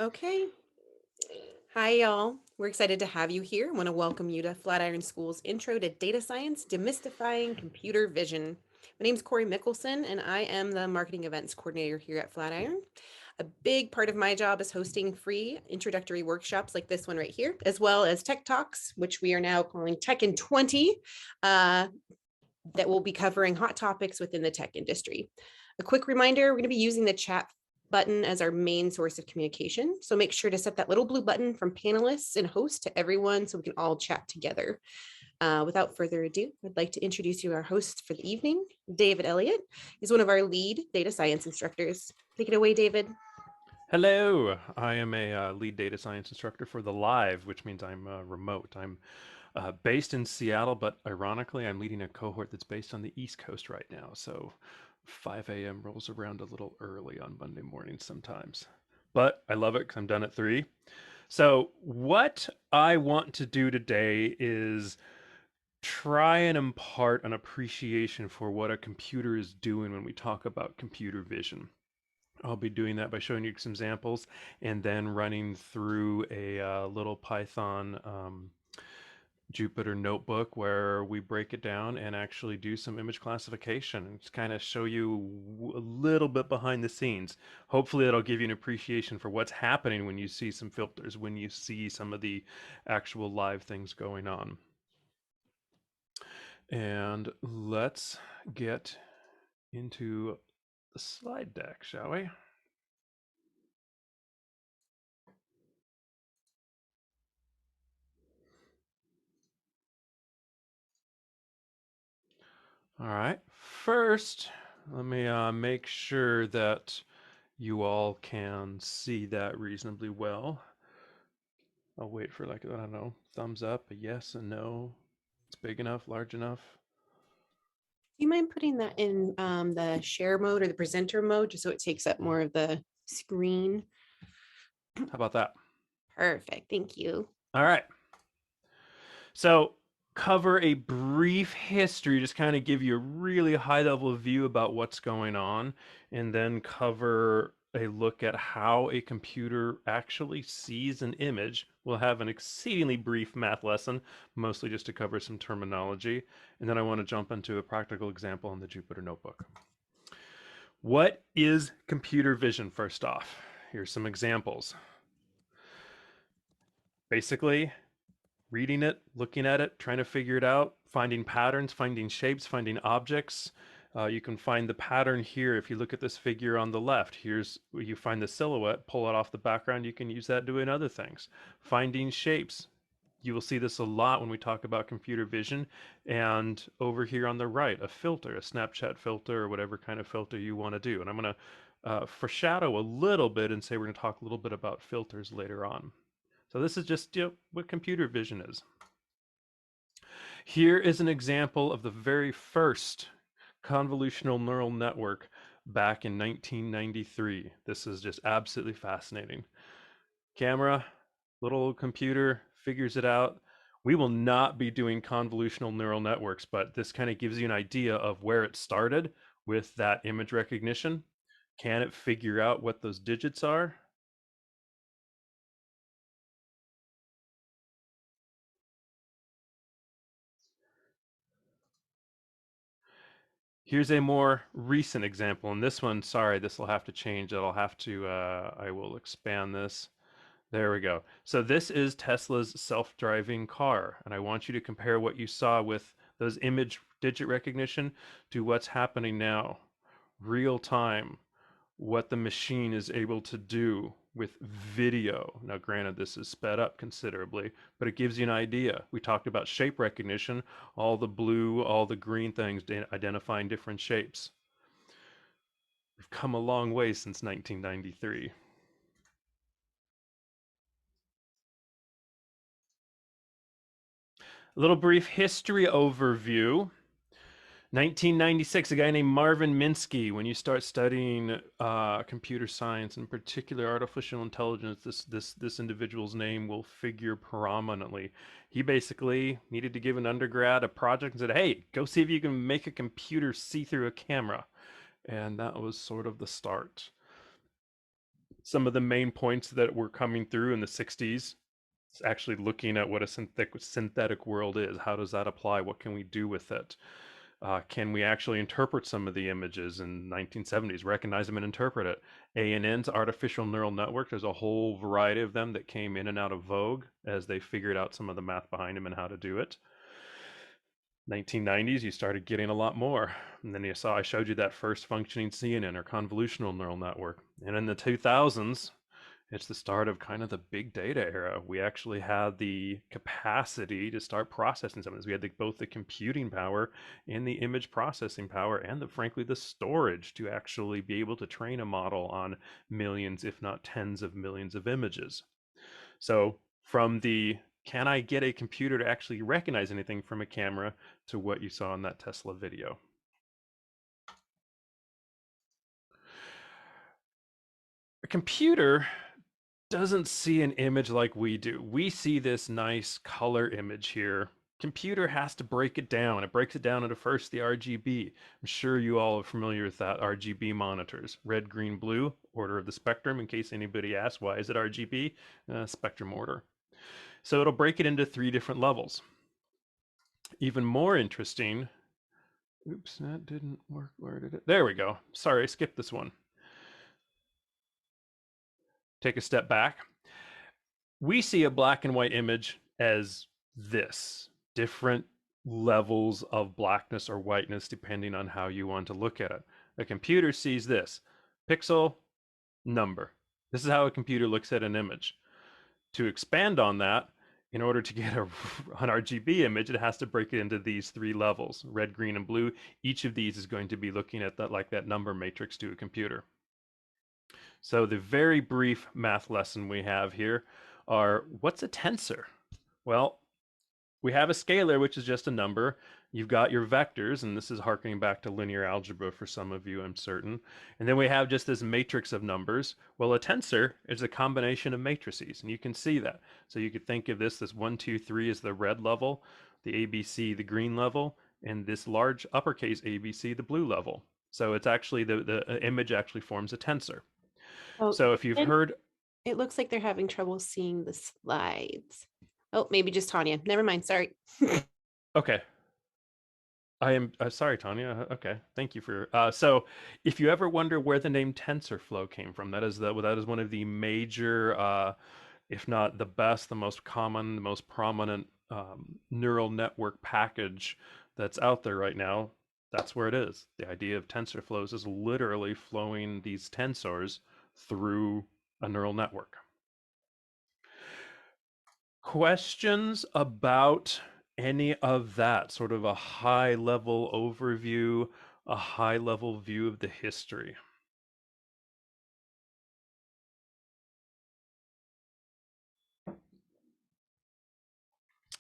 Okay. Hi, y'all. We're excited to have you here. I want to welcome you to Flatiron School's Intro to Data Science, Demystifying Computer Vision. My name is Corey Mickelson, and I am the Marketing Events Coordinator here at Flatiron. A big part of my job is hosting free introductory workshops like this one right here, as well as Tech Talks, which we are now calling Tech in 20, that will be covering hot topics within the tech industry. A quick reminder, we're going to be using the chat button as our main source of communication. So make sure to set that little blue button from panelists and host to everyone so we can all chat together. Without further ado, I'd like to introduce you to our host for the evening. David Elliott is one of our lead data science instructors. Take it away, David. Hello, I am a lead data science instructor for the Live, which means I'm remote. I'm based in Seattle, but ironically, I'm leading a cohort that's based on the East Coast right now. So 5 a.m. rolls around a little early on Monday mornings sometimes. But I love it because I'm done at 3. So, what I want to do today is try and impart an appreciation for what a computer is doing when we talk about computer vision. I'll be doing that by showing you some examples and then running through a little Python Jupyter notebook where we break it down and actually do some image classification and just kind of show you a little bit behind the scenes. Hopefully that'll give you an appreciation for what's happening when you see some filters, when you see some of the actual live things going on. And let's get into the slide deck, shall we? All right. First, let me make sure that you all can see that reasonably well. I'll wait for like, I don't know, thumbs up, a yes, a no. It's big enough, large enough. Do you mind putting that in the share mode or the presenter mode, just so it takes up more of the screen? How about that? Perfect. Thank you. All right. So cover a brief history, just kind of give you a really high level view about what's going on, and then cover a look at how a computer actually sees an image. We'll have an exceedingly brief math lesson, mostly just to cover some terminology, and then I want to jump into a practical example in the Jupyter Notebook. What is computer vision, first off? Here's some examples. Basically, reading it, looking at it, trying to figure it out, finding patterns, finding shapes, finding objects. You can find the pattern here. If you look at this figure on the left, here's where you find the silhouette, pull it off the background. You can use that doing other things. Finding shapes. You will see this a lot when we talk about computer vision. And over here on the right, a filter, a Snapchat filter, or whatever kind of filter you want to do. And I'm going to foreshadow a little bit and say we're going to talk a little bit about filters later on. So this is just what computer vision is. Here is an example of the very first convolutional neural network back in 1993. This is just absolutely fascinating. Camera, little computer figures it out. We will not be doing convolutional neural networks, but this kind of gives you an idea of where it started with that image recognition. Can it figure out what those digits are? Here's a more recent example, and this one, sorry, this will have to change. I'll have to, I will expand this. There we go. So this is Tesla's self-driving car, and I want you to compare what you saw with those image digit recognition to what's happening now, real time, what the machine is able to do with video. Now, granted, this is sped up considerably, but it gives you an idea. We talked about shape recognition, all the blue, all the green things identifying different shapes. We've come a long way since 1993. A little brief history overview. 1996, a guy named Marvin Minsky. When you start studying computer science, in particular artificial intelligence, this individual's name will figure prominently. He basically needed to give an undergrad a project and said, "Hey, go see if you can make a computer see through a camera," and that was sort of the start. some of the main points that were coming through in the 60s. It's actually looking at what a synthetic world is. How does that apply? What can we do with it? Can we actually interpret some of the images in 1970s, recognize them and interpret it? ANN's artificial neural network, there's a whole variety of them that came in and out of vogue as they figured out some of the math behind them and how to do it. 1990s, you started getting a lot more. And then I showed you that first functioning CNN or convolutional neural network. And in the 2000s, it's the start of kind of the big data era. We actually had the capacity to start processing some of this. We had both the computing power and the image processing power and frankly, the storage to actually be able to train a model on millions, if not tens of millions of images. So from the can I get a computer to actually recognize anything from a camera to what you saw in that Tesla video. A computer doesn't see an image like we do. We see this nice color image here. Computer has to break it down. It breaks it down into first the RGB. I'm sure you all are familiar with that. RGB monitors. Red, green, blue, order of the spectrum. In case anybody asks, why is it RGB? Spectrum order. So it'll break it into 3 different levels. Even more interesting. Oops, that didn't work. Where did it? There we go. Sorry, I skipped this one. Take a step back. We see a black and white image as this, different levels of blackness or whiteness depending on how you want to look at it. A computer sees this, pixel, number. This is how a computer looks at an image. To expand on that, in order to get an RGB image, it has to break it into these 3 levels, red, green, and blue. Each of these is going to be looking at that like that number matrix to a computer. So the very brief math lesson we have here are, what's a tensor? Well, we have a scalar, which is just a number. You've got your vectors, and this is harkening back to linear algebra for some of you, I'm certain. And then we have just this matrix of numbers. Well, a tensor is a combination of matrices, and you can see that. So you could think of this 1, 2, 3 is the red level, the ABC, the green level, and this large uppercase ABC, the blue level. So it's actually the image actually forms a tensor. Oh, So if you've and heard, it looks like they're having trouble seeing the slides. Oh, maybe just Tanya. Never mind. Sorry. okay, I am sorry, Tanya. Okay, thank you for. So, if you ever wonder where the name Tensor Flow came from, that is one of the major, if not the best, the most common, the most prominent neural network package that's out there right now. That's where it is. The idea of tensor flows is literally flowing these tensors through a neural network. Questions about any of that, sort of a high level overview, a high level view of the history?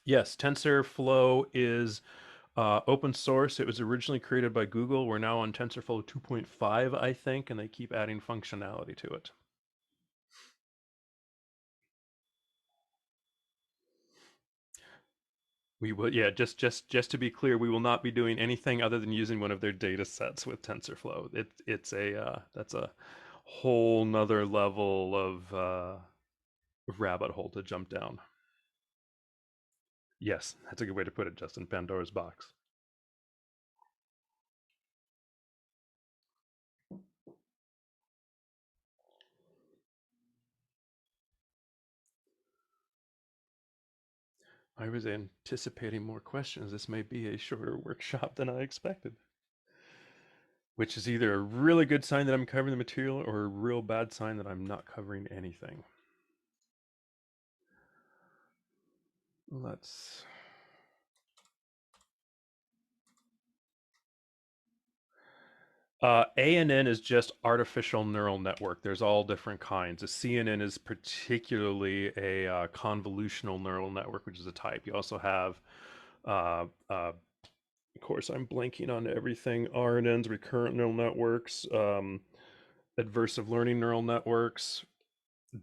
Yes, TensorFlow is open source. It was originally created by Google. We're now on TensorFlow 2.5, I think, and they keep adding functionality to it. We will, yeah, just to be clear, we will not be doing anything other than using one of their data sets with TensorFlow. It's a that's a whole nother level of rabbit hole to jump down. Yes, that's a good way to put it, Justin. Pandora's box. I was anticipating more questions. This may be a shorter workshop than I expected, which is either a really good sign that I'm covering the material or a real bad sign that I'm not covering anything. Let's ANN is just artificial neural network. There's all different kinds. A CNN is particularly a convolutional neural network, which is a type. You also have, of course, I'm blanking on everything. RNNs, recurrent neural networks, adversive learning neural networks,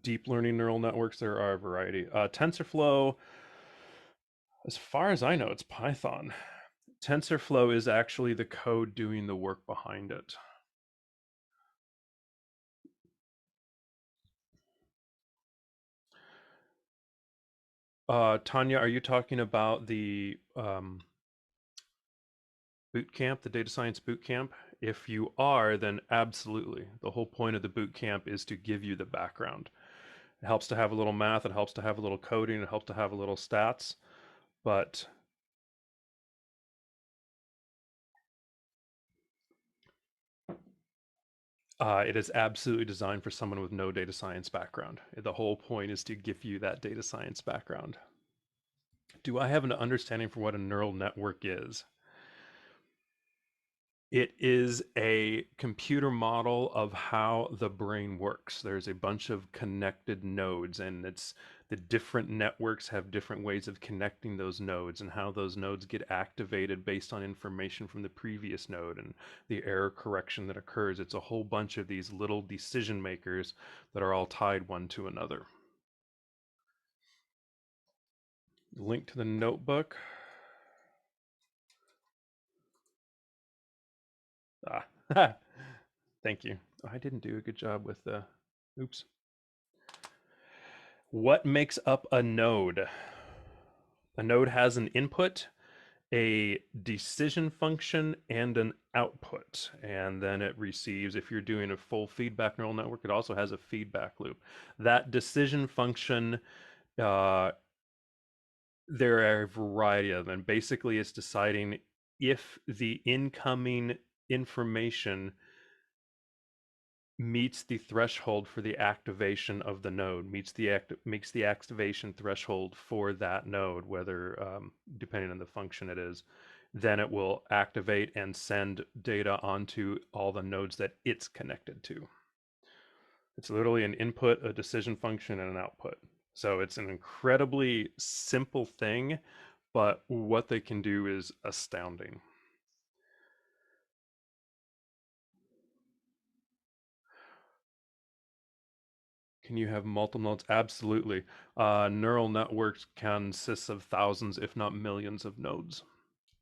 deep learning neural networks. There are a variety. TensorFlow, as far as I know, it's Python. TensorFlow is actually the code doing the work behind it. Tanya, are you talking about the boot camp, the data science boot camp? If you are, then absolutely. The whole point of the boot camp is to give you the background. It helps to have a little math, it helps to have a little coding, it helps to have a little stats, but it is absolutely designed for someone with no data science background. The whole point is to give you that data science background. Do I have an understanding for what a neural network is? It is a computer model of how the brain works. There's a bunch of connected nodes, and it's the different networks have different ways of connecting those nodes and how those nodes get activated based on information from the previous node and the error correction that occurs. It's a whole bunch of these little decision makers that are all tied one to another. Link to the notebook. Ah, thank you. I didn't do a good job with the, oops. What makes up a node? A node has an input, a decision function, and an output. And then it receives, if you're doing a full feedback neural network, it also has a feedback loop. That decision function, uh, there are a variety of them. Basically, it's deciding if the incoming information meets the threshold for the activation of the node, makes the activation threshold for that node, whether depending on the function it is, then it will activate and send data onto all the nodes that it's connected to. It's literally an input, a decision function, and an output. So it's an incredibly simple thing, but what they can do is astounding. Can you have multiple nodes? Absolutely. Neural networks consist of thousands, if not millions, of nodes,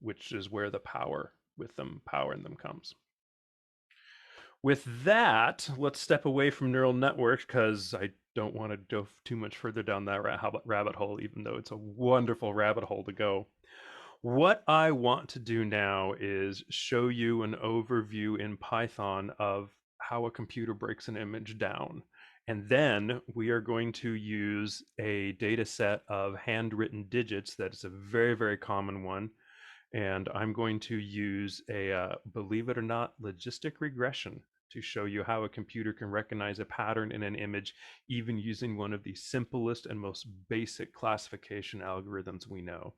which is where the power in them comes. With that, let's step away from neural networks because I don't want to go too much further down that rabbit hole, even though it's a wonderful rabbit hole to go. What I want to do now is show you an overview in Python of how a computer breaks an image down. And then we are going to use a data set of handwritten digits that is a very, very common one. And I'm going to use a, believe it or not, logistic regression to show you how a computer can recognize a pattern in an image, even using one of the simplest and most basic classification algorithms we know,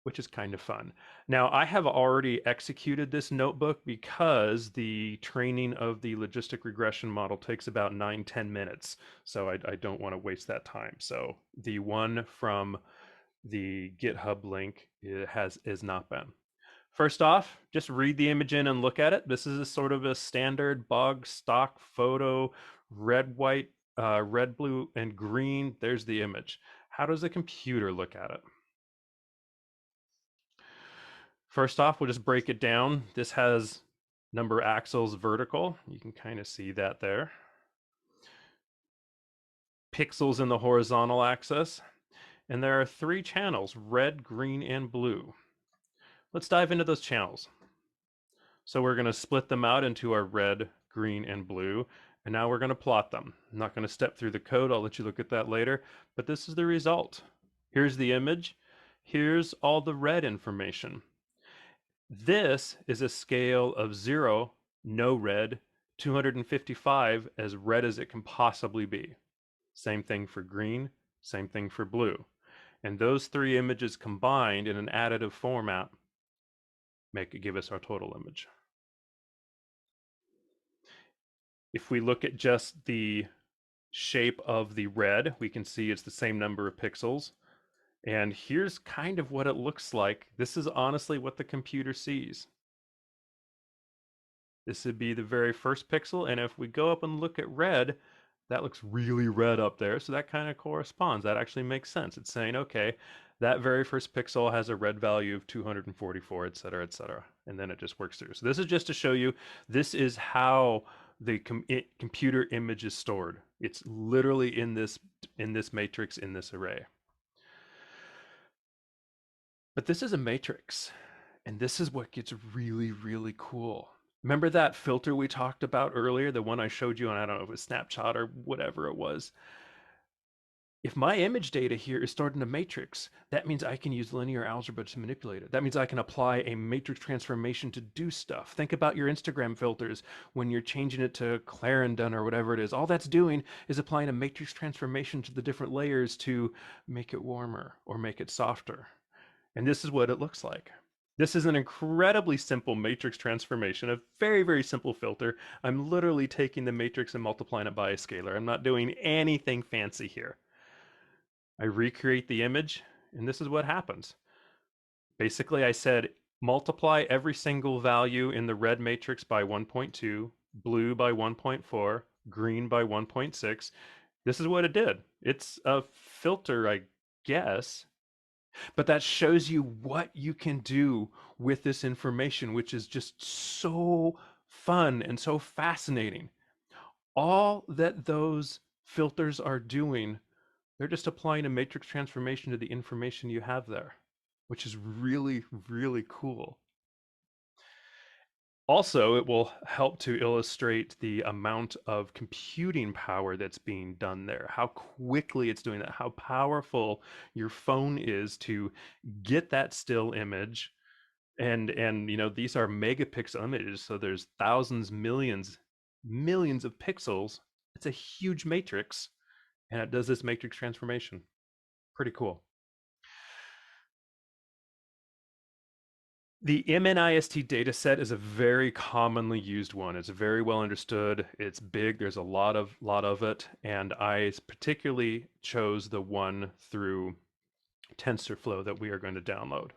which is kind of fun. Now, I have already executed this notebook because the training of the logistic regression model takes about 9-10 minutes. So I don't want to waste that time. So the one from the GitHub link is not been. First off, just read the image in and look at it. This is a sort of a standard bog stock photo, red, white, red, blue, and green. There's the image. How does a computer look at it? First off, we'll just break it down. This has number axles vertical. You can kind of see that there. Pixels in the horizontal axis. And there are 3 channels, red, green, and blue. Let's dive into those channels. So we're going to split them out into our red, green, and blue. And now we're going to plot them. I'm not going to step through the code. I'll let you look at that later. But this is the result. Here's the image. Here's all the red information. This is a scale of 0, no red, 255, as red as it can possibly be. Same thing for green, same thing for blue. And those 3 images combined in an additive format give us our total image. If we look at just the shape of the red, we can see it's the same number of pixels. And here's kind of what it looks like. This is honestly what the computer sees. This would be the very first pixel. And if we go up and look at red, that looks really red up there. So that kind of corresponds. That actually makes sense. It's saying, okay, that very first pixel has a red value of 244, et cetera, et cetera. And then it just works through. So this is just to show you, this is how the computer image is stored. It's literally in this matrix, in this array. But this is a matrix, and this is what gets really, really cool. Remember that filter we talked about earlier, the one I showed you on, I don't know if it was Snapchat or whatever it was? If my image data here is stored in a matrix, that means I can use linear algebra to manipulate it. That means I can apply a matrix transformation to do stuff. Think about your Instagram filters when you're changing it to Clarendon or whatever it is. All that's doing is applying a matrix transformation to the different layers to make it warmer or make it softer. And this is what it looks like. This is an incredibly simple matrix transformation, a very, very simple filter. I'm literally taking the matrix and multiplying it by a scalar. I'm not doing anything fancy here. I recreate the image, and this is what happens. Basically, I said multiply every single value in the red matrix by 1.2, blue by 1.4, green by 1.6. This is what it did. It's a filter, I guess, but that shows you what you can do with this information, which is just so fun and so fascinating. All that those filters are doing, they're just applying a matrix transformation to the information you have there, which is really, really cool. Also, it will help to illustrate the amount of computing power that's being done there, how quickly it's doing that, how powerful your phone is to get that still image. And these are megapixel images, so there's thousands, millions of pixels. It's a huge matrix, and it does this matrix transformation. Pretty cool. The MNIST dataset is a very commonly used one. It's very well understood. It's big. There's a lot of it, and I particularly chose the one through Tensor Flow that we are going to download.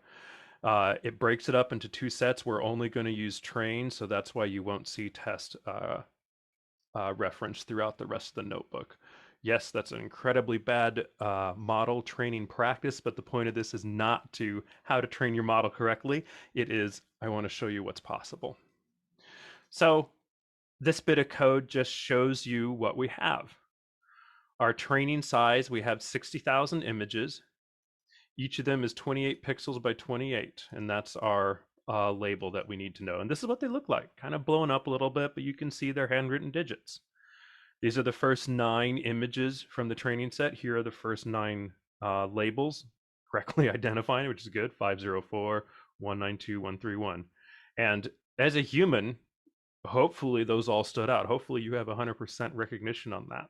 It breaks it up into two sets. We're only going to use train, so that's why you won't see test reference throughout the rest of the notebook. Yes, that's an incredibly bad model training practice, but the point of this is not to how to train your model correctly. It is, I want to show you what's possible. So this bit of code just shows you what we have. Our training size, we have 60,000 images. Each of them is 28 pixels by 28, and that's our label that we need to know. And this is what they look like, kind of blown up a little bit, but you can see their handwritten digits. These are the first 9 images from the training set. Here are the first 9 labels, correctly identifying, which is good, 504, 192, 131. And as a human, hopefully those all stood out. Hopefully you have 100% recognition on that.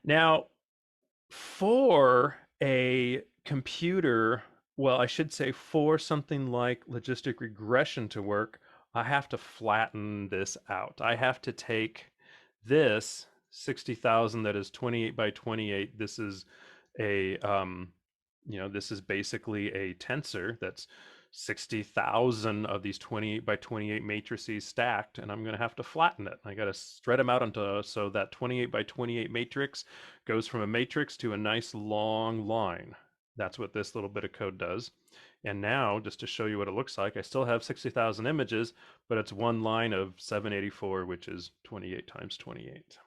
Now, for a computer, well, I should say for something like logistic regression to work, I have to flatten this out. I have to take this 60,000 that is 28 by 28. This is a, this is basically a tensor that's 60,000 of these 28 by 28 matrices stacked, and I'm going to have to flatten it. I got to spread them out into, so that 28 by 28 matrix goes from a matrix to a nice long line. That's what this little bit of code does. And now, just to show you what it looks like, I still have 60,000 images, but it's one line of 784, which is 28 times 28.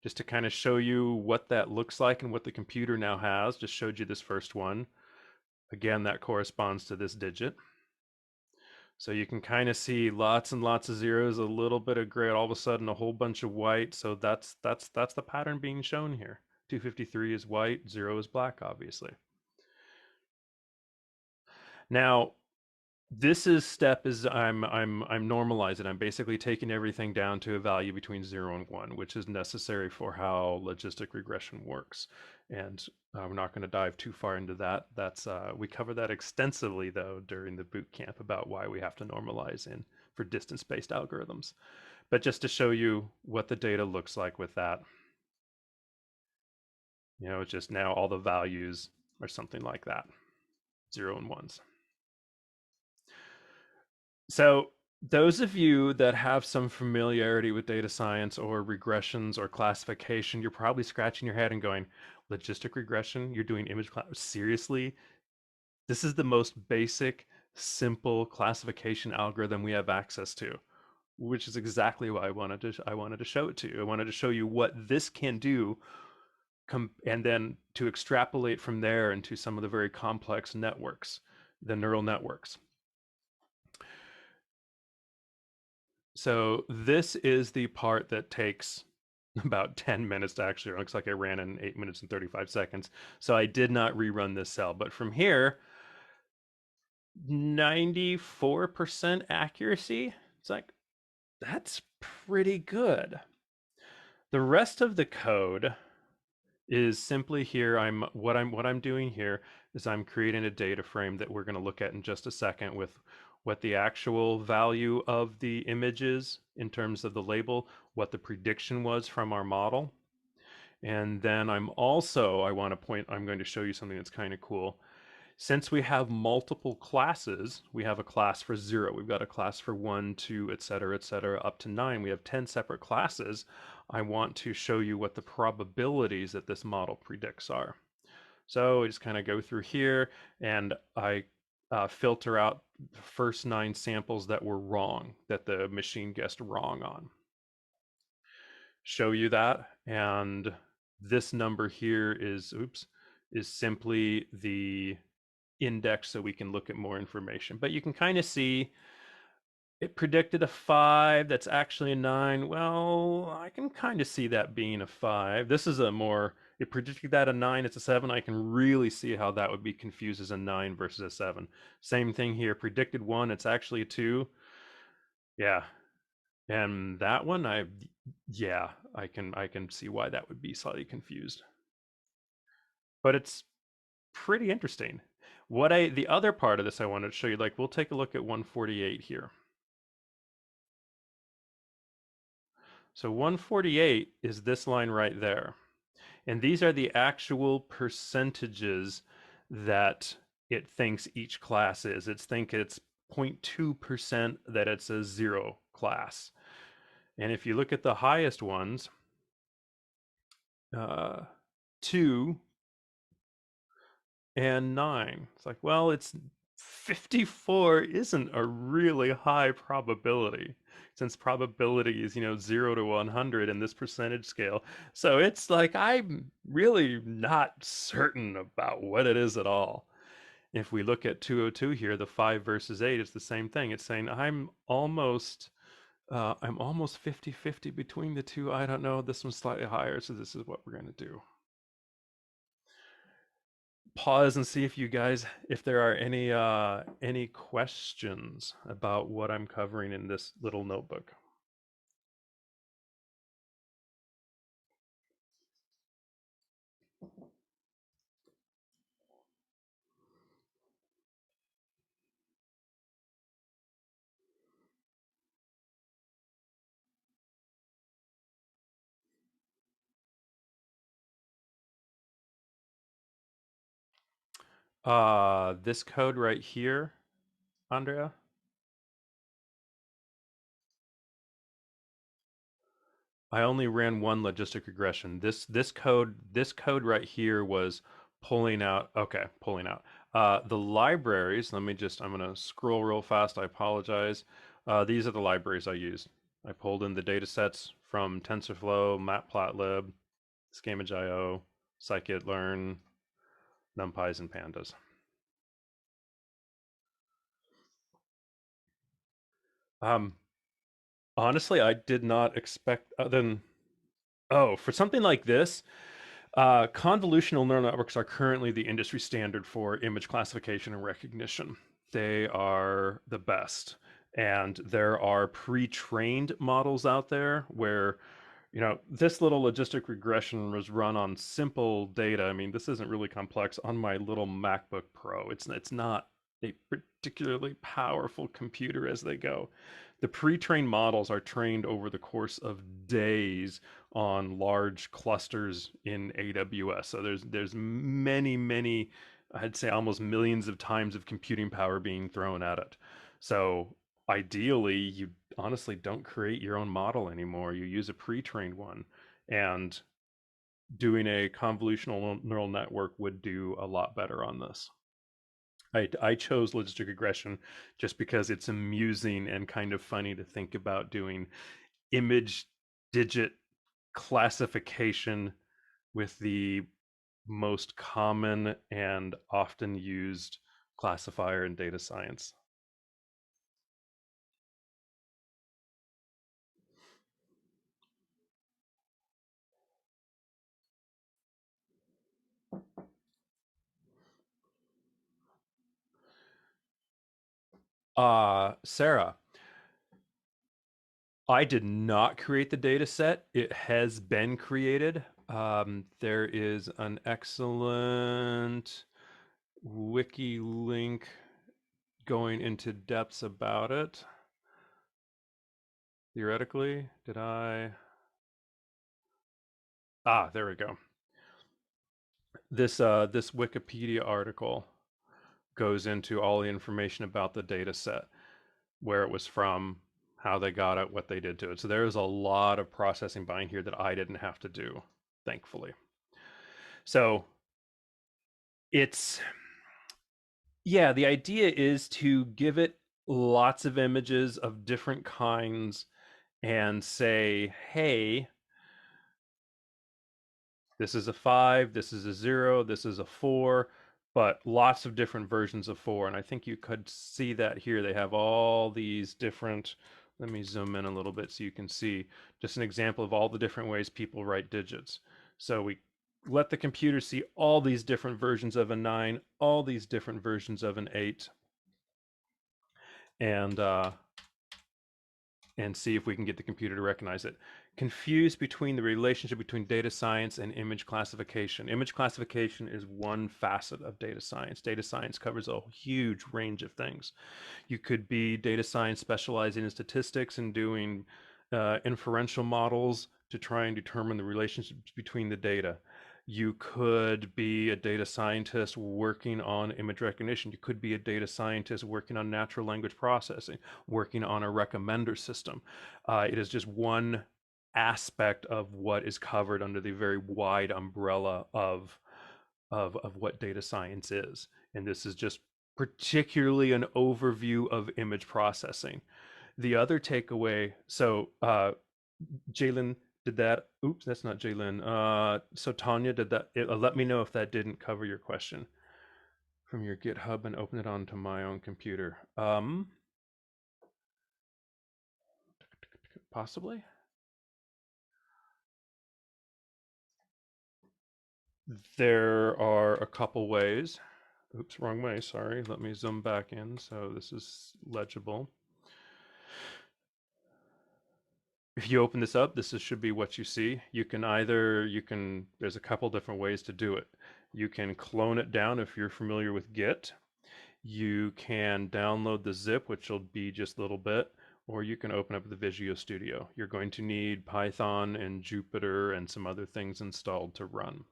Just to kind of show you what that looks like and what the computer now has, just showed you this first one. Again, that corresponds to this digit. So you can kind of see lots and lots of zeros, a little bit of gray, all of a sudden a whole bunch of white. So that's the pattern being shown here. 253 is white, 0 is black, obviously. Now, this step is I'm normalizing. I'm basically taking everything down to a value between 0 and 1, which is necessary for how logistic regression works. And we're not going to dive too far into that. That's we cover that extensively though during the boot camp about why we have to normalize in for distance-based algorithms. But just to show you what the data looks like with that, it's just now all the values are something like that, 0 and 1s. So those of you that have some familiarity with data science or regressions or classification, you're probably scratching your head and going, logistic regression, you're doing image class. Seriously? This is the most basic, simple classification algorithm we have access to, which is exactly why I wanted to show it to you. I wanted to show you what this can do and then to extrapolate from there into some of the very complex networks, the neural networks. So this is the part that takes about 10 minutes to actually. It looks like I ran in 8 minutes and 35 seconds. So I did not rerun this cell. But from here, 94% accuracy. It's like, that's pretty good. The rest of the code is simply here. What I'm doing here is I'm creating a data frame that we're going to look at in just a second with what the actual value of the image is in terms of the label, what the prediction was from our model. And then I'm going to show you something that's kind of cool. Since we have multiple classes, we have a class for 0, we've got a class for 1, 2, et cetera, up to 9. We have 10 separate classes. I want to show you what the probabilities that this model predicts are. So I just kind of go through here and I filter out the first 9 samples that were wrong, that the machine guessed wrong on. Show you that, and this number here is simply the index so we can look at more information. But you can kind of see it predicted a 5. That's actually a 9. Well, I can kind of see that being a 5. This is it predicted that a 9, it's a 7. I can really see how that would be confused as a 9 versus a 7. Same thing here. Predicted 1, it's actually a 2. Yeah. And that one, yeah, I can see why that would be slightly confused. But it's pretty interesting. The other part of this I wanted to show you, like, we'll take a look at 148 here. So 148 is this line right there. And these are the actual percentages that it thinks each class is. It's 0.2% that it's a 0 class. And if you look at the highest ones, 2 and 9. It's like, well, it's 54 isn't a really high probability, since probability is, 0 to 100 in this percentage scale. So it's like, I'm really not certain about what it is at all. If we look at 202 here, the 5 versus 8, it's the same thing. It's saying I'm almost 50-50 between the two. I don't know. This one's slightly higher, so this is what we're going to do. Pause and see if there are any questions about what I'm covering in this little notebook. This code right here, Andrea. I only ran one logistic regression. This code right here was pulling out. Okay, pulling out the libraries. I'm gonna scroll real fast. I apologize. These are the libraries I used. I pulled in the data sets from Tensor Flow, Matplotlib, Scamage.io, scikit-learn, NumPys, and Pandas. Honestly, I did not expect for something like this, convolutional neural networks are currently the industry standard for image classification and recognition. They are the best. And there are pre-trained models out there where, this little logistic regression was run on simple data. I mean, this isn't really complex on my little MacBook Pro. It's not a particularly powerful computer as they go. The pre-trained models are trained over the course of days on large clusters in AWS. So there's many, I'd say almost millions of times of computing power being thrown at it. So ideally, you honestly don't create your own model anymore. You use a pre-trained one, and doing a convolutional neural network would do a lot better on this. I chose logistic regression just because it's amusing and kind of funny to think about doing image digit classification with the most common and often used classifier in data science. Sarah, I did not create the data set. It has been created. There is an excellent wiki link going into depths about it. Theoretically, did I? There we go. This Wikipedia article goes into all the information about the data set, where it was from, how they got it, what they did to it. So there's a lot of processing behind here that I didn't have to do, thankfully. So it's, yeah, the idea is to give it lots of images of different kinds and say, hey, this is a 5, this is a 0, this is a 4, but lots of different versions of 4. And I think you could see that here. They have all these different, let me zoom in a little bit so you can see just an example of all the different ways people write digits. So we let the computer see all these different versions of a 9, all these different versions of an 8, and see if we can get the computer to recognize it. Confused between the relationship between data science and image classification. Image classification is one facet of data science. Data science covers a huge range of things. You could be data science specializing in statistics and doing inferential models to try and determine the relationships between the data. You could be a data scientist working on image recognition. You could be a data scientist working on natural language processing, working on a recommender system. It is just one aspect of what is covered under the very wide umbrella of what data science is. And this is just particularly an overview of image processing. The other takeaway, so Jalen did that. Oops, that's not Jalen. So Tanya did that. Let me know if that didn't cover your question from your GitHub and open it onto my own computer. Possibly. There are a couple ways. Oops, wrong way. Sorry. Let me zoom back in so this is legible. If you open this up, should be what you see. You can there's a couple different ways to do it. You can clone it down if you're familiar with Git. You can download the zip, which will be just a little bit, or you can open up the Visual Studio. You're going to need Python and Jupyter and some other things installed to run.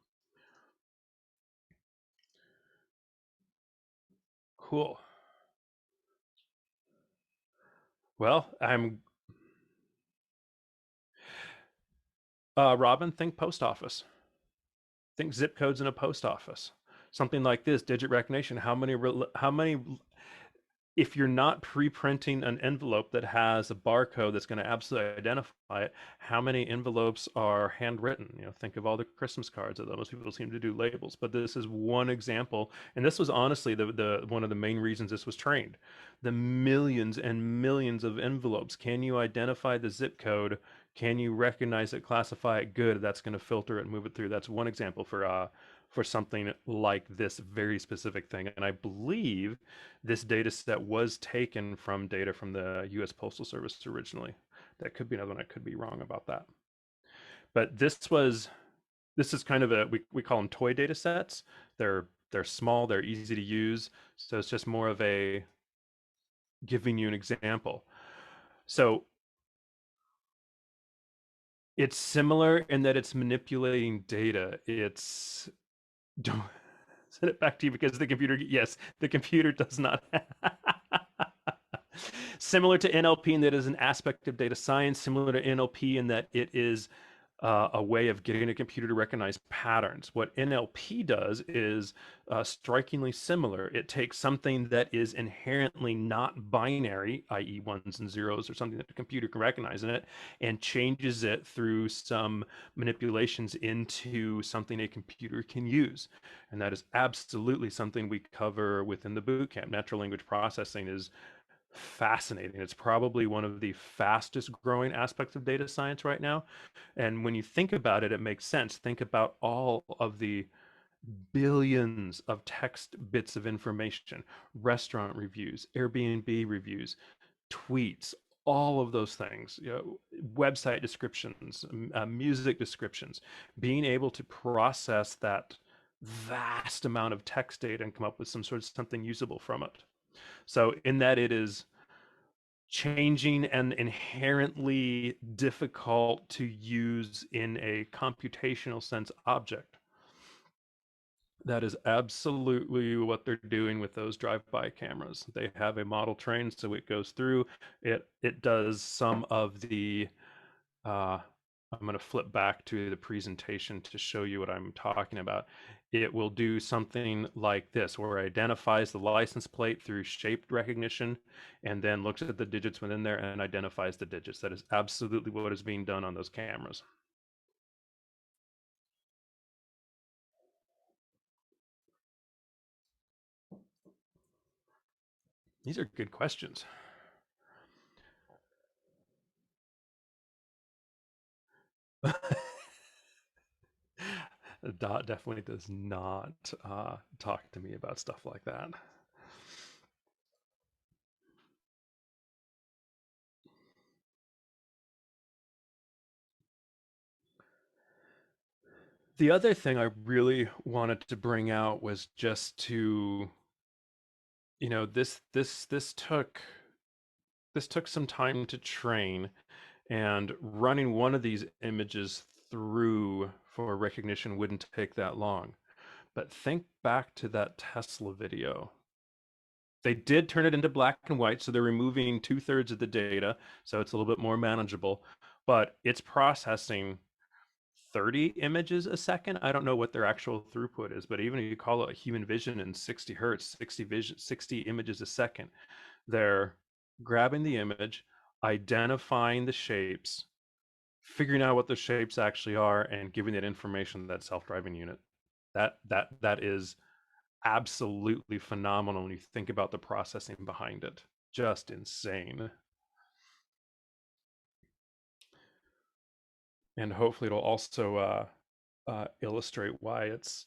Cool. Well, Robin, think post office. Think zip codes in a post office. Something like this, digit recognition. How many if you're not pre-printing an envelope that has a barcode that's going to absolutely identify it, how many envelopes are handwritten? Think of all the Christmas cards. Although most people seem to do labels, but this is one example, and this was honestly the one of the main reasons this was trained. The millions and millions of envelopes. Can you identify the zip code? Can you recognize it, classify it? Good. That's going to filter it and move it through. That's one example for something like this very specific thing. And I believe this data set was taken from data from the US Postal Service originally. That could be another one. I could be wrong about that. But this is kind of we call them toy data sets. They're small, they're easy to use. So it's just more of a giving you an example. So it's similar in that it's manipulating data. It's don't send it back to you because the computer does not. Similar to NLP in that it is an aspect of data science, similar to NLP in that it is a way of getting a computer to recognize patterns. What NLP does is strikingly similar. It takes something that is inherently not binary, i.e., ones and zeros, or something that the computer can recognize in it, and changes it through some manipulations into something a computer can use. And that is absolutely something we cover within the bootcamp. Natural language processing is fascinating. It's probably one of the fastest growing aspects of data science right now. And when you think about it, it makes sense. Think about all of the billions of text bits of information, restaurant reviews, Airbnb reviews, tweets, all of those things, website descriptions, music descriptions, being able to process that vast amount of text data and come up with some sort of something usable from it. So in that it is changing and inherently difficult to use in a computational sense object. That is absolutely what they're doing with those drive-by cameras. They have a model trained, so it goes through. It does some of the uh, I'm going to flip back to the presentation to show you what I'm talking about. It will do something like this, where it identifies the license plate through shape recognition and then looks at the digits within there and identifies the digits. That is absolutely what is being done on those cameras. These are good questions. Dot definitely does not talk to me about stuff like that. The other thing I really wanted to bring out was just to, this took some time to train, and running one of these images through for recognition wouldn't take that long. But think back to that Tesla video. They did turn it into black and white, so they're removing 2/3 of the data, so it's a little bit more manageable. But it's processing 30 images a second. I don't know what their actual throughput is, but even if you call it human vision in 60 hertz, 60 images a second, they're grabbing the image, identifying the shapes, figuring out what the shapes actually are, and giving that information to that self-driving unit. That is absolutely phenomenal when you think about the processing behind it. Just insane. And hopefully it'll also illustrate why it's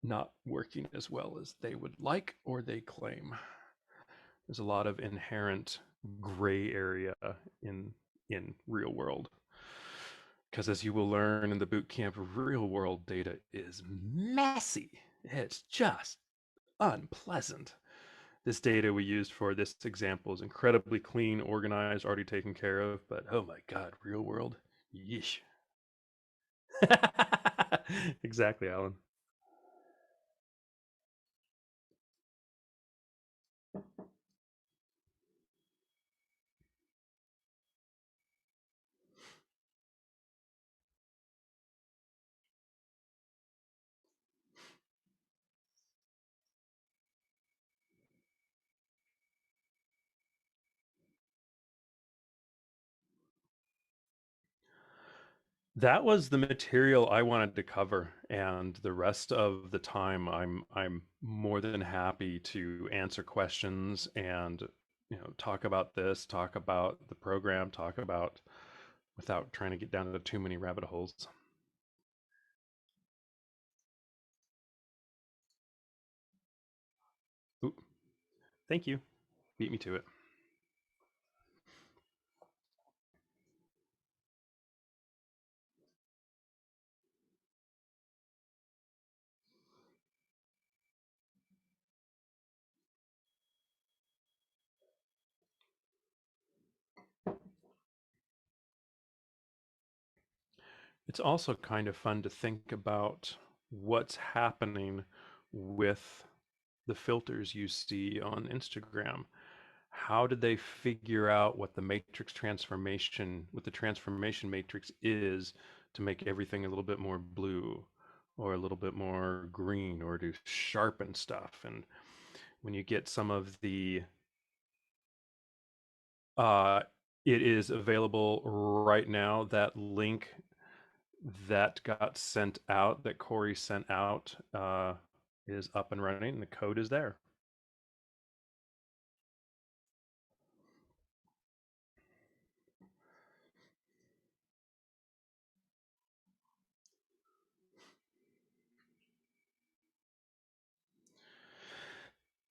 not working as well as they would like or they claim. There's a lot of inherent gray area in real world, because as you will learn in the boot camp, real world data is messy. It's just unpleasant. This data we used for this example is incredibly clean, organized, already taken care of, but oh my god, real world, yeesh. Exactly, Alan. That was the material I wanted to cover, and the rest of the time I'm more than happy to answer questions and talk about this, talk about the program, talk about, without trying to get down into too many rabbit holes. Ooh, thank you. Beat me to it. It's also kind of fun to think about what's happening with the filters you see on Instagram. How did they figure out what the transformation matrix is to make everything a little bit more blue or a little bit more green or to sharpen stuff. And when you get some of the uh, it is available right now. That link that got sent out, that Corey sent out, is up and running, and the code is there.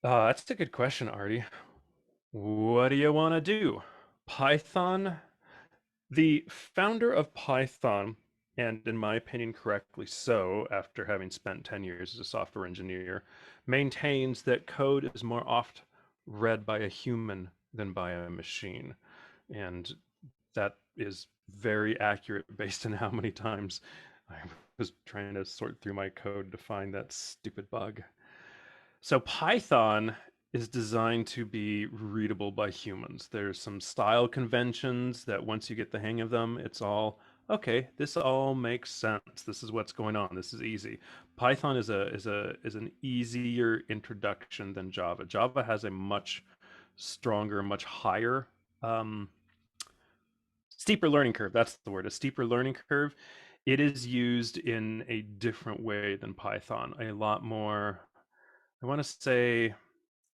That's a good question, Artie. What do you want to do? Python? The founder of Python, and in my opinion, correctly so, after having spent 10 years as a software engineer, maintains that code is more oft read by a human than by a machine. And that is very accurate based on how many times I was trying to sort through my code to find that stupid bug. So Python is designed to be readable by humans. There's some style conventions that once you get the hang of them, it's all okay. This all makes sense. This is what's going on. This is easy. Python is an easier introduction than Java. Java has a much stronger, much higher, um, steeper learning curve. That's the word. A steeper learning curve. It is used in a different way than Python. A lot more, I want to say,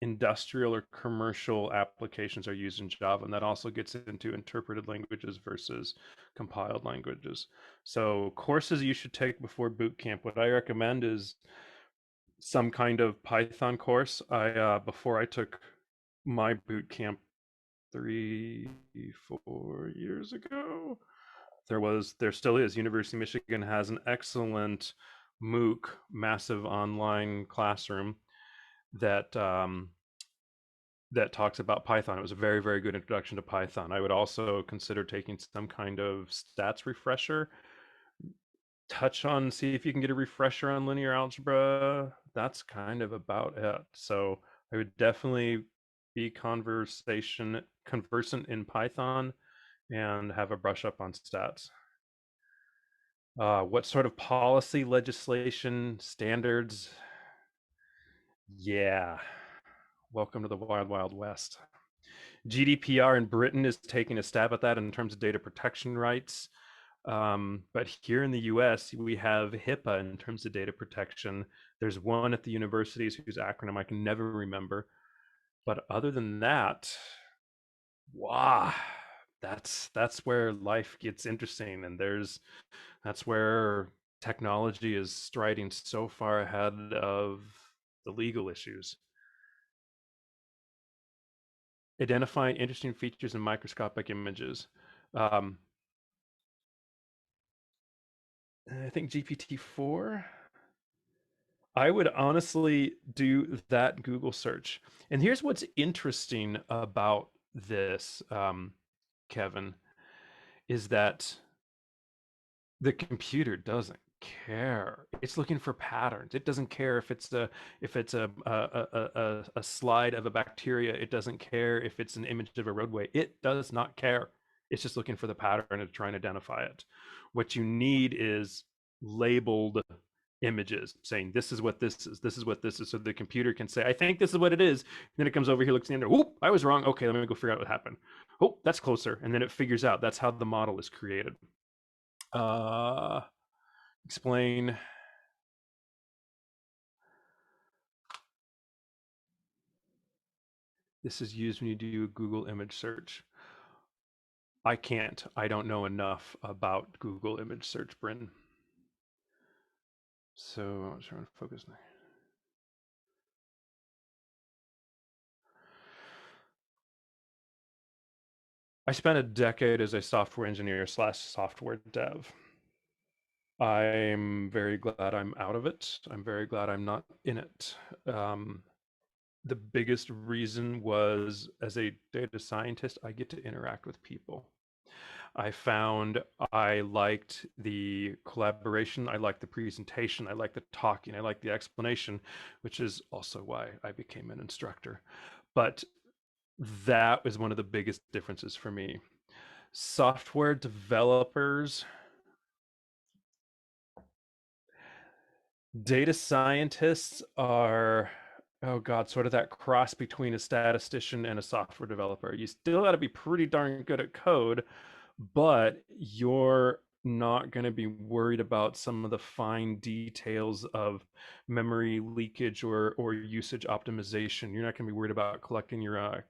industrial or commercial applications are used in Java, and that also gets into interpreted languages versus compiled languages. So courses you should take before boot camp, what I recommend is some kind of Python course. I before I took my boot camp 3 4 years ago, there still is, University of Michigan has an excellent MOOC, massive online classroom, that that talks about Python. It was a very, very good introduction to Python. I would also consider taking some kind of stats refresher. Touch on, see if you can get a refresher on linear algebra. That's kind of about it. So I would definitely be conversant in Python and have a brush up on stats. What sort of policy, legislation, standards? Yeah. Welcome to the wild, wild west. GDPR in Britain is taking a stab at that in terms of data protection rights. But here in the US, we have HIPAA in terms of data protection. There's one at the universities whose acronym I can never remember. But other than that, wow, that's where life gets interesting, and that's where technology is striding so far ahead of the legal issues. Identifying interesting features in microscopic images. Um, I think GPT-4. I would honestly do that Google search. And here's what's interesting about this, Kevin, is that the computer doesn't care. It's looking for patterns. It doesn't care if it's a slide of a bacteria. It doesn't care if it's an image of a roadway. It does not care. It's just looking for the pattern and trying to identify it. What you need is labeled images saying this is what this is, this is what this is, so the computer can say, I think this is what it is. And then it comes over here, looks in there, oh, I was wrong. Okay, let me go figure out what happened. Oh, that's closer. And then it figures out. That's how the model is created. Uh, explain. This is used when you do a Google image search. I can't. I don't know enough about Google image search, Bryn. So I'm trying to focus now. I spent a decade as a software engineer slash software dev. I'm very glad I'm out of it. I'm very glad I'm not in it. The biggest reason was, as a data scientist, I get to interact with people. I found I liked the collaboration, I liked the presentation, I liked the talking, I liked the explanation, which is also why I became an instructor. But that was one of the biggest differences for me. Software developers Data scientists are, oh God, sort of that cross between a statistician and a software developer. You still got to be pretty darn good at code, but you're not going to be worried about some of the fine details of memory leakage or usage optimization. You're not going to be worried about collecting your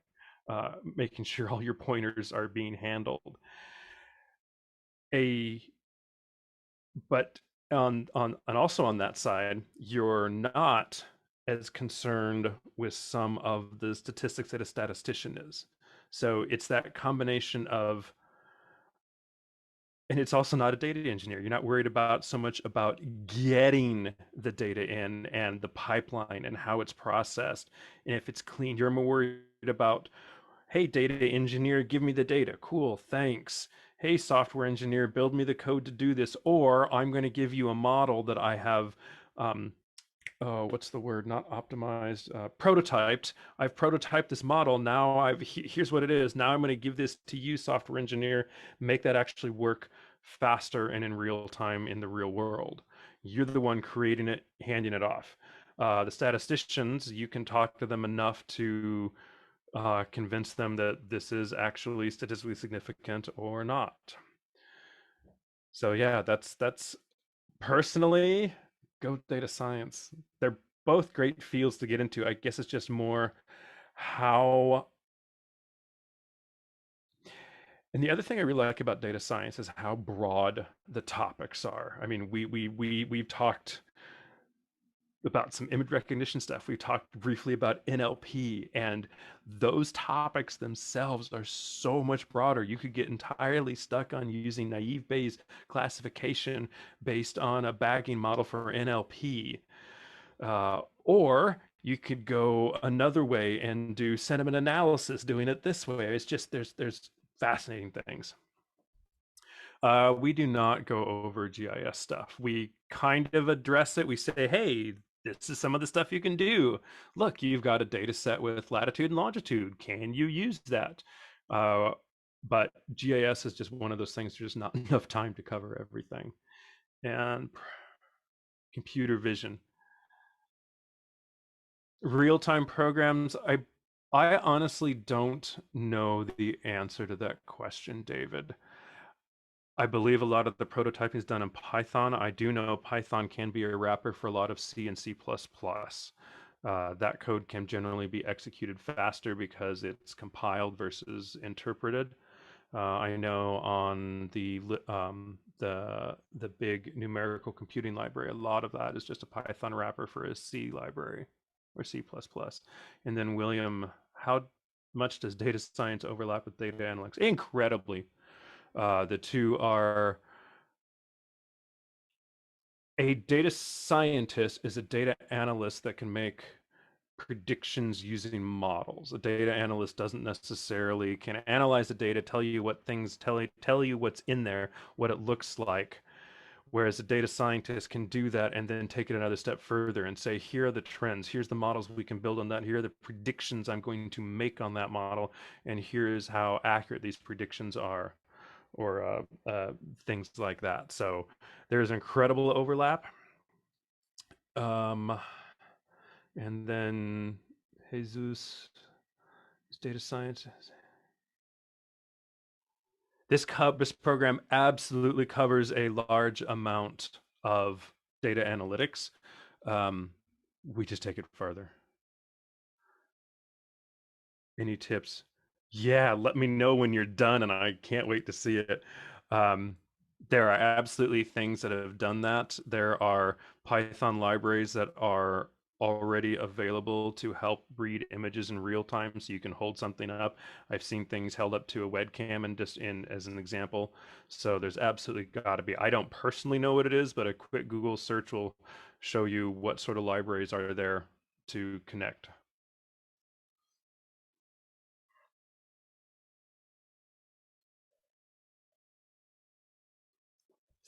making sure all your pointers are being handled. A but on and also on that side, you're not as concerned with some of the statistics that a statistician is. So it's that combination of, and it's also not a data engineer. You're not worried about so much about getting the data in and the pipeline and how it's processed and if it's clean. You're more worried about, hey, data engineer, give me the data. Cool, thanks. Hey, software engineer, build me the code to do this. Or I'm going to give you a model that I have, oh, what's the word? Not optimized, prototyped. I've prototyped this model. Now here's what it is. Now I'm going to give this to you, software engineer, make that actually work faster and in real time in the real world. You're the one creating it, handing it off. The statisticians, you can talk to them enough to convince them that this is actually statistically significant or not. So yeah, that's personally, go data science. They're both great fields to get into. I guess it's just more how. And the other thing I really like about data science is how broad the topics are. I mean, we've talked about some image recognition stuff. We talked briefly about NLP, and those topics themselves are so much broader. You could get entirely stuck on using naive Bayes classification based on a bagging model for NLP. Or you could go another way and do sentiment analysis doing it this way. It's just there's fascinating things. We do not go over GIS stuff. We kind of address it. We say, hey, this is some of the stuff you can do. Look, you've got a data set with latitude and longitude. Can you use that? Uh, but GIS is just one of those things. There's not enough time to cover everything. And computer vision, real-time programs. I honestly don't know the answer to that question, David. I believe a lot of the prototyping is done in Python. I do know Python can be a wrapper for a lot of C and C++. That code can generally be executed faster because it's compiled versus interpreted. I know on the big numerical computing library, a lot of that is just a Python wrapper for a C library or C++. And then William, how much does data science overlap with data analytics? Incredibly. The two are, a data scientist is a data analyst that can make predictions using models. A data analyst doesn't necessarily can analyze the data, tell you what things tell you what's in there, what it looks like. Whereas a data scientist can do that and then take it another step further and say, here are the trends, here's the models we can build on that, here are the predictions I'm going to make on that model, and here's how accurate these predictions are, or things like that. So there's incredible overlap. Um, and then Jesus, data science. This program absolutely covers a large amount of data analytics. Um, we just take it further. Any tips? Yeah, let me know when you're done, and I can't wait to see it. Um, there are absolutely things that have done that. There are Python libraries that are already available to help read images in real time, so you can hold something up. I've seen things held up to a webcam and just in as an example. So there's absolutely got to be. I don't personally know what it is, but a quick Google search will show you what sort of libraries are there to connect.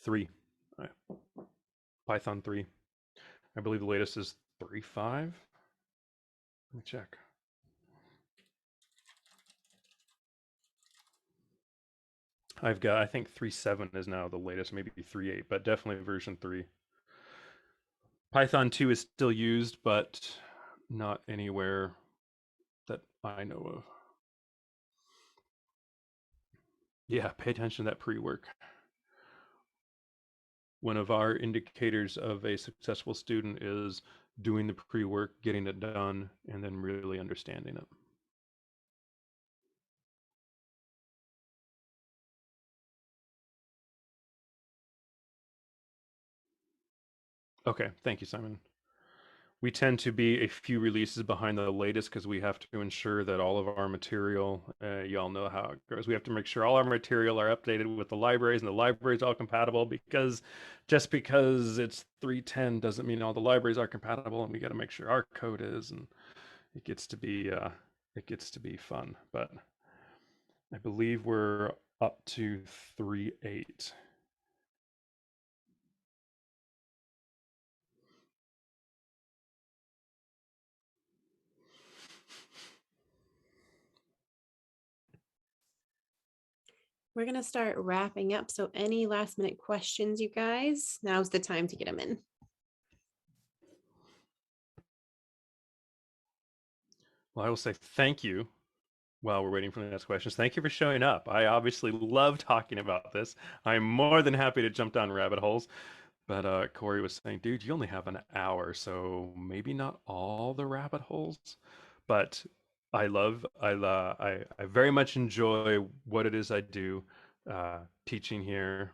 3. Python 3. I believe the latest is 3.5. Let me check. I've got, I think 3.7 is now the latest, maybe 3.8, but definitely version 3. Python 2 is still used, but not anywhere that I know of. Yeah, pay attention to that pre-work. One of our indicators of a successful student is doing the pre-work, getting it done, and then really understanding it. Okay, thank you, Simon. We tend to be a few releases behind the latest because we have to ensure that all of our material, y'all know how it goes. We have to make sure all our material are updated with the libraries and the libraries all compatible, because just because it's 3.10 doesn't mean all the libraries are compatible, and we got to make sure our code is, and it gets to be fun. But I believe we're up to 3.8. We're going to start wrapping up. So any last minute questions, you guys, now's the time to get them in. Well, I will say thank you while we're waiting for the next questions. Thank you for showing up. I obviously love talking about this. I'm more than happy to jump down rabbit holes. But Corey was saying, dude, you only have an hour, so maybe not all the rabbit holes. But I very much enjoy what it is I do, teaching here.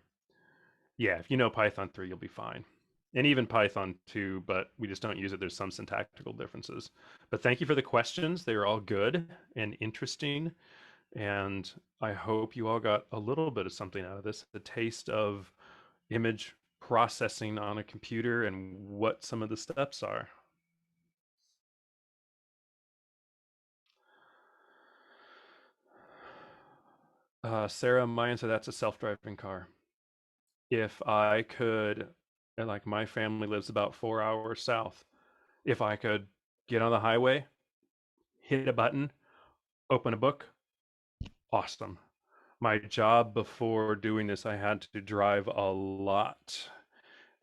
Yeah, if you know Python 3, you'll be fine. And even Python 2, but we just don't use it. There's some syntactical differences. But thank you for the questions. They were all good and interesting. And I hope you all got a little bit of something out of this, the taste of image processing on a computer and what some of the steps are. Sarah, my answer, that's a self-driving car. If I could, and like my family lives about 4 hours south, if I could get on the highway, hit a button, open a book, awesome. My job before doing this, I had to drive a lot,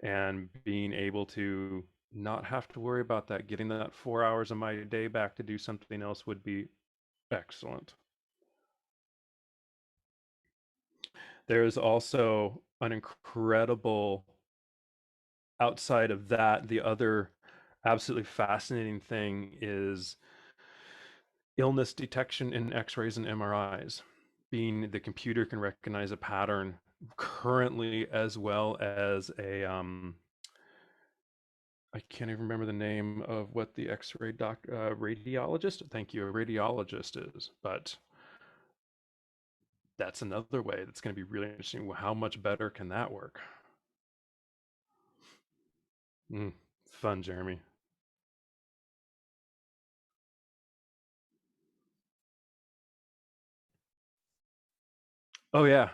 and being able to not have to worry about that, getting that 4 hours of my day back to do something else would be excellent. There is also an incredible, outside of that, the other absolutely fascinating thing is illness detection in x-rays and MRIs. Being the computer can recognize a pattern currently, as well as a I can't even remember the name of what the x-ray radiologist, thank you, a radiologist is, but that's another way that's going to be really interesting. How much better can that work? Fun, Jeremy. Oh yeah,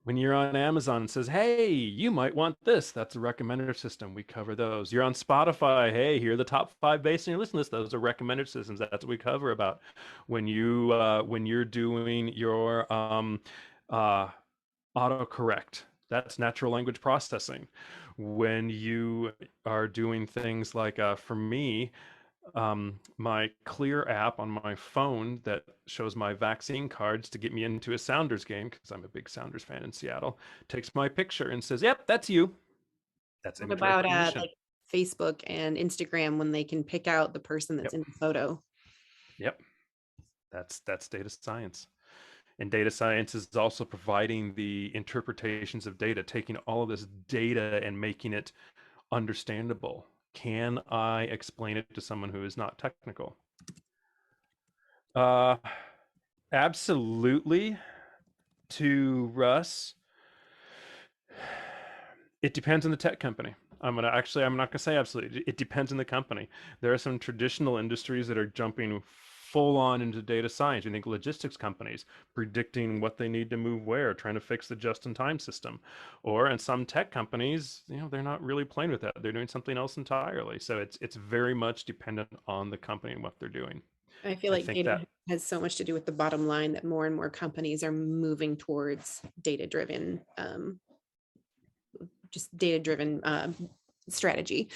when you're on Amazon and says, hey, you might want this, that's a recommender system. We cover those. You're on Spotify, hey, here are the top 5 based on your listen list. Those are recommender systems. That's what we cover about. When you're doing your autocorrect, that's natural language processing. When you are doing things like, for me, my Clear app on my phone that shows my vaccine cards to get me into a Sounders game, because I'm a big Sounders fan in Seattle, takes my picture and says, yep, that's you. That's What image about recognition. like Facebook and Instagram when they can pick out the person that's Yep. in the photo? Yep. That's data science. And data science is also providing the interpretations of data, taking all of this data and making it understandable. Can I explain it to someone who is not technical? Uh, Absolutely. To Russ, it depends on the tech company. I'm not gonna say absolutely. It depends on the company. There are some traditional industries that are jumping full on into data science. You think logistics companies predicting what they need to move where, trying to fix the just-in-time system, or in some tech companies, they're not really playing with that. They're doing something else entirely. So it's very much dependent on the company and what they're doing. I feel I like think data that has so much to do with the bottom line that more and more companies are moving towards data driven, just data driven strategy.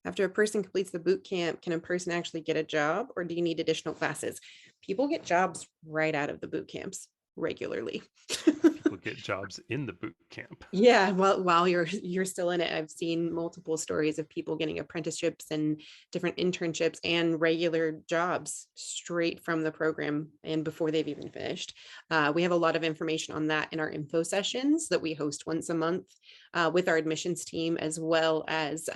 After a person completes the boot camp, can a person actually get a job, or do you need additional classes? People get jobs right out of the boot camps regularly. People get jobs in the boot camp. Yeah, well, while you're still in it, I've seen multiple stories of people getting apprenticeships and different internships and regular jobs straight from the program and before they've even finished. We have a lot of information on that in our info sessions that we host once a month with our admissions team, as well as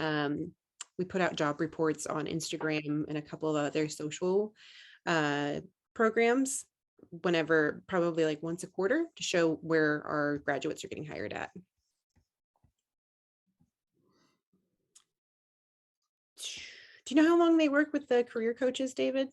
we put out job reports on Instagram and a couple of other social uh, programs whenever, probably like once a quarter, to show where our graduates are getting hired at. Do you know how long they work with the career coaches, David?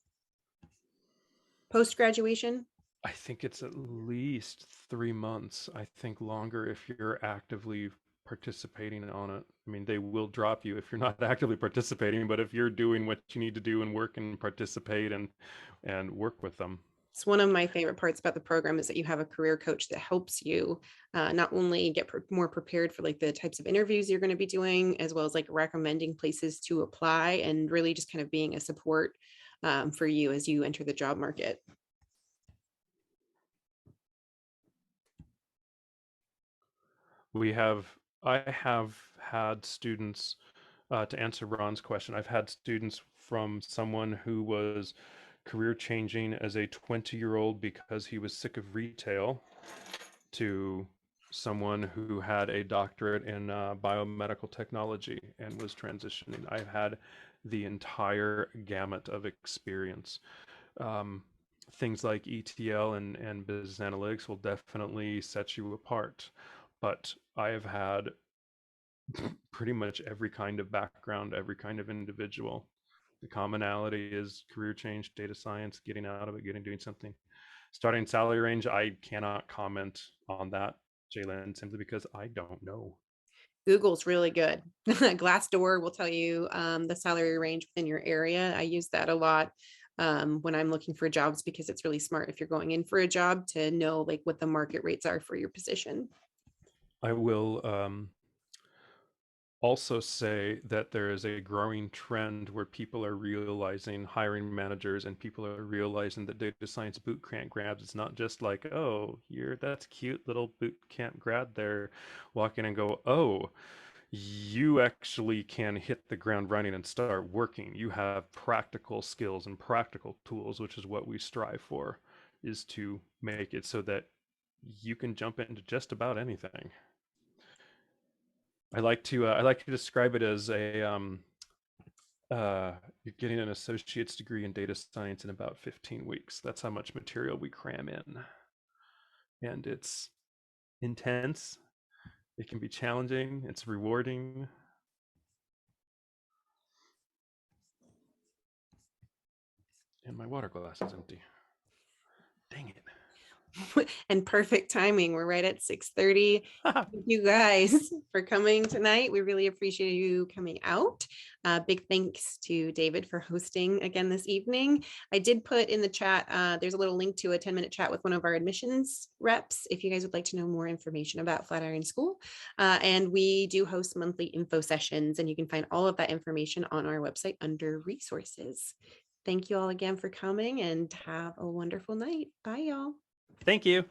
Post graduation? I think it's at least 3 months. I think longer if you're actively participating on it. I mean, they will drop you if you're not actively participating, but if you're doing what you need to do and work and participate and work with them. It's one of my favorite parts about the program is that you have a career coach that helps you not only get more prepared for like the types of interviews you're going to be doing, as well as like recommending places to apply and really just kind of being a support for you as you enter the job market. I have had students, to answer Ron's question, I've had students from someone who was career changing as a 20-year-old because he was sick of retail to someone who had a doctorate in biomedical technology and was transitioning. I've had the entire gamut of experience. Um, Things like ETL and business analytics will definitely set you apart. But I have had pretty much every kind of background, every kind of individual. The commonality is career change, data science, getting out of it, doing something. Starting salary range, I cannot comment on that, Jalen, simply because I don't know. Google's really good. Glassdoor will tell you the salary range within your area. I use that a lot when I'm looking for jobs because it's really smart if you're going in for a job to know like what the market rates are for your position. I will also say that there is a growing trend where people are realizing, hiring managers and people are realizing that data science boot camp grads, it's not just like, oh, you're that's cute little boot camp grad there, walk in and go, oh, you actually can hit the ground running and start working. You have practical skills and practical tools, which is what we strive for, is to make it so that you can jump into just about anything. I like to describe it as a you're getting an associate's degree in data science in about 15 weeks. That's how much material we cram in, and it's intense. It can be challenging. It's rewarding. And my water glass is empty. Dang it. And perfect timing. We're right at 6:30. Thank you guys for coming tonight. We really appreciate you coming out. Big thanks to David for hosting again this evening. I did put in the chat, there's a little link to a 10-minute chat with one of our admissions reps if you guys would like to know more information about Flatiron School. And we do host monthly info sessions, and you can find all of that information on our website under resources. Thank you all again for coming and have a wonderful night. Bye, y'all. Thank you.